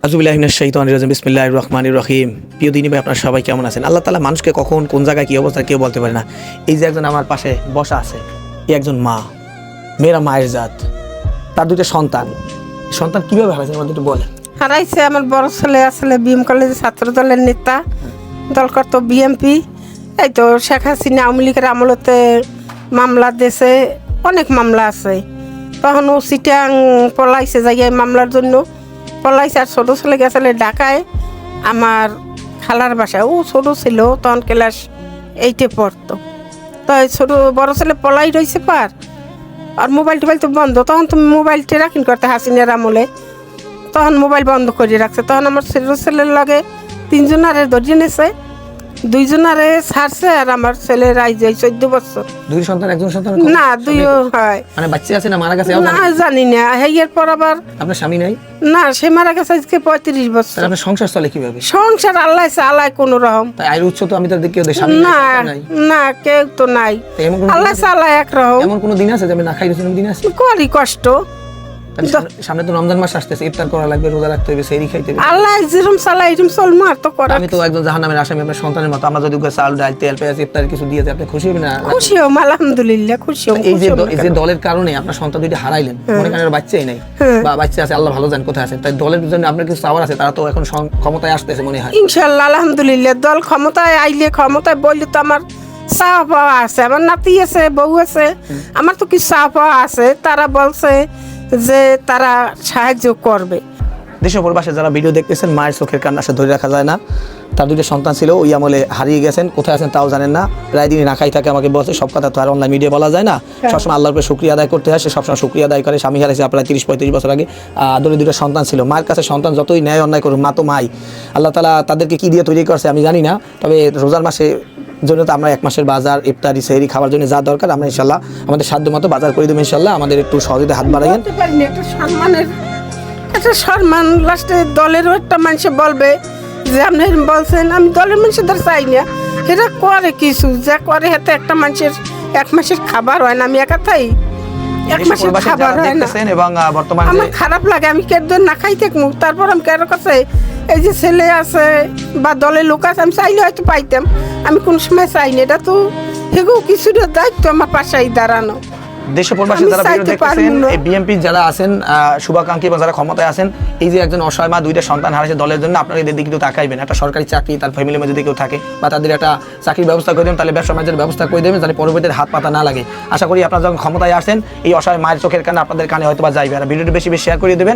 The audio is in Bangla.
আউযুবিল্লাহি মিনাশ শাইতানির রাজিম বিসমিল্লাহির রহমানির রহিম। প্রিয় দিনী ভাই, আপনারা সবাই কেমন আছেন? আল্লাহ তাআলা মানুষকে কখন কোন জায়গায় কী অবস্থা কেউ বলতে পারে না। এই যে একজন আমার পাশে বসা আছে, এই একজন মা, মেয়েরা মায়ের জাত, তার দুটো সন্তান কীভাবে হারাইছেন আমাদের একটু বলেন। হারাইছে আমার বড় ছেলে আসলে বিএম কলেজের ছাত্র দলের নেতা, দল করত বিএমপি। এই তো শেখ হাসিনা আওয়ামী লীগের আমলতে মামলা দেশে অনেক মামলা আছে, তখন ও চিটাং পলাইছে জায়গায় মামলার জন্য পলাইছে। আর ছোটো ছেলে গেছিলে ঢাকায় আমার খালার বাসায়, ও ছোটো ছিল তখন ক্লাস 8-এ পড়তো। তো বড় ছেলে পলাই রয়েছে পার, আর মোবাইল টোবাইল তো বন্ধ, তখন তুমি মোবাইল ট্রেকিং করতে হাসিনার আমলে, তখন মোবাইল বন্ধ করে রাখছে। তখন আমার ছেলের লগে 3 জনারে ধরিয়ে নিয়েছে, 2 জনারে ছাড়ছে। আর আমার ছেলের আইজ 14 বছর। 2 সন্তান, একজন সন্তান না 2 হয় মানে বাচ্চা আছে না মারা গেছে না জানি না। এর পর আবার আপনার স্বামী নাই? না, সে মারা গেছে আজকে 35 বছর। আপনার সংসার চলে কিভাবে? সংসার আল্লাহ চালায় কোন রকম। তাই আয়ের উৎস তো আমি তাদের কেউ দেই না না, কেউ তো নাই, আল্লাহ চালায় একরকম। এমন কোনো দিন আছে যে আমি না খাই দিন আছে? করি কষ্ট। সামনে তো রমজান মাস আসতেছে, ইফতার করা লাগবে, রোজা রাখতে হবে, সেহরি খাইতে হবে। আল্লাহ যেরকম চালায় এরকম চলমু, আর তো করা। আমি তো একজন জাহান্নামের আসামি আপনার সন্তানের মতো। আমরা যদি চাল ডাল তেল পেঁয়াজ ইফতার কিছু দিয়ে আপনি খুশি হবেন না? খুশি হম, আলহামদুলিল্লাহ খুশি হম। এই যে দলের কারণে আপনার সন্তান দুইটা হারাইলেন, মনে করেন বাচ্চাই নাই বা বাচ্চা আছে, আল্লাহ ভালো জানেন কোথায় আছে। তাই দলের জন্য আপনার কিছু চাওয়ার আছে, তারা তো এখন ক্ষমতায় আসতেছে মনে হয়। ইনশাআল্লাহ আলহামদুলিল্লাহ, দল ক্ষমতায় আইলে, ক্ষমতায় বললে তো আমার চাওয়া পাওয়া আছে। আমার নাতি আছে, বউ আছে, আমার তো কিছু চাওয়া পাওয়া আছে। তারা বলছে যে তারা সাহায্য করবে। দেশের পরিবাসে যারা ভিডিও দেখতেছেন, মায়ের চোখের কান্না আসলে ধরে রাখা যায় না। তার 2টা সন্তান ছিল, ওই আমলে হারিয়ে গেছেন, কোথায় আছেন তাও জানেন না। প্রায় দিনই না খাই থাকে, আমাকে বলছে। সব কথা তো আর অনলাইন মিডিয়া বলা যায় না, সবসময় আল্লাহর উপরে শুকরিয়া আদায় করতে হয়। সে সবসময় শুকরিয়া আদায় করে। স্বামী হারাইছে প্রায় 30-35 বছর আগে। আদরে 2টা সন্তান ছিল। মায়ের কাছে সন্তান যতই ন্যায় অন্যায় করুক, মা তো মাই। আল্লাহ তাআলা তাদেরকে কি দিয়ে তৈরি করছে আমি জানি না। তবে রোজার মাসে জন্য তো আমরা 1 মাসের বাজার, ইফতারি, সেহরি খাওয়ার জন্য যা দরকার আমরা ইনশাল্লাহ আমাদের সাধ্য মতো বাজার করে দেবো ইনশাল্লাহ। আমাদের একটু সহযোগিতা হাত বাড়াইয়েন। একটা সম্মান লাস্টে দলেরও একটা মানুষে বলবে যে আপনি বলছেন, আমি দলের মানুষদের চাই না। এরা করে কিছু যা করে, হাতে একটা মানুষের 1 মাসের খাবার হয় না। আমি একা থাই, 1 মাসের খাবার হয় না। এবং বর্তমানে আমার খারাপ লাগে, আমি কেন না খাই থাকবো। তারপর আমি কারো কাছে এই যে ছেলে আছে বা দলের লোক আছে, আমি চাইলে হয়তো পাইতাম, আমি কোন সময় চাইনি। এটা তো এগুলো কিছুটা দায়িত্ব আমার পাশাই দাঁড়ানো। দেশ প্রবাসী যারা ভিডিও দেখতেছেন, এই বিএমপি যারা আছেন, শুভাকাঙ্ক্ষী এবং যারা ক্ষমতায় আছেন, এই যে একজন অসহায় মা 2টা সন্তান হারাইছে দলের জন্য, আপনারা এদের দিকে একটু তাকাইবেন। একটা সরকারি চাকরি তার ফ্যামিলির মধ্যে যদি কেউ থাকে, বা তাদের একটা চাকরির ব্যবস্থা করে দেবেন, তাহলে ব্যবসা বাণিজ্যের ব্যবস্থা করে দেবেন, যাতে পরবর্তীতে হাত পাতা না লাগে। আশা করি আপনারা যখন ক্ষমতায় আসেন, এই অসহায় মায়ের চোখের কানে আপনাদের কানে হয়তো বা যাইবে। আর ভিডিওটি বেশি বেশি শেয়ার করে দেবেন।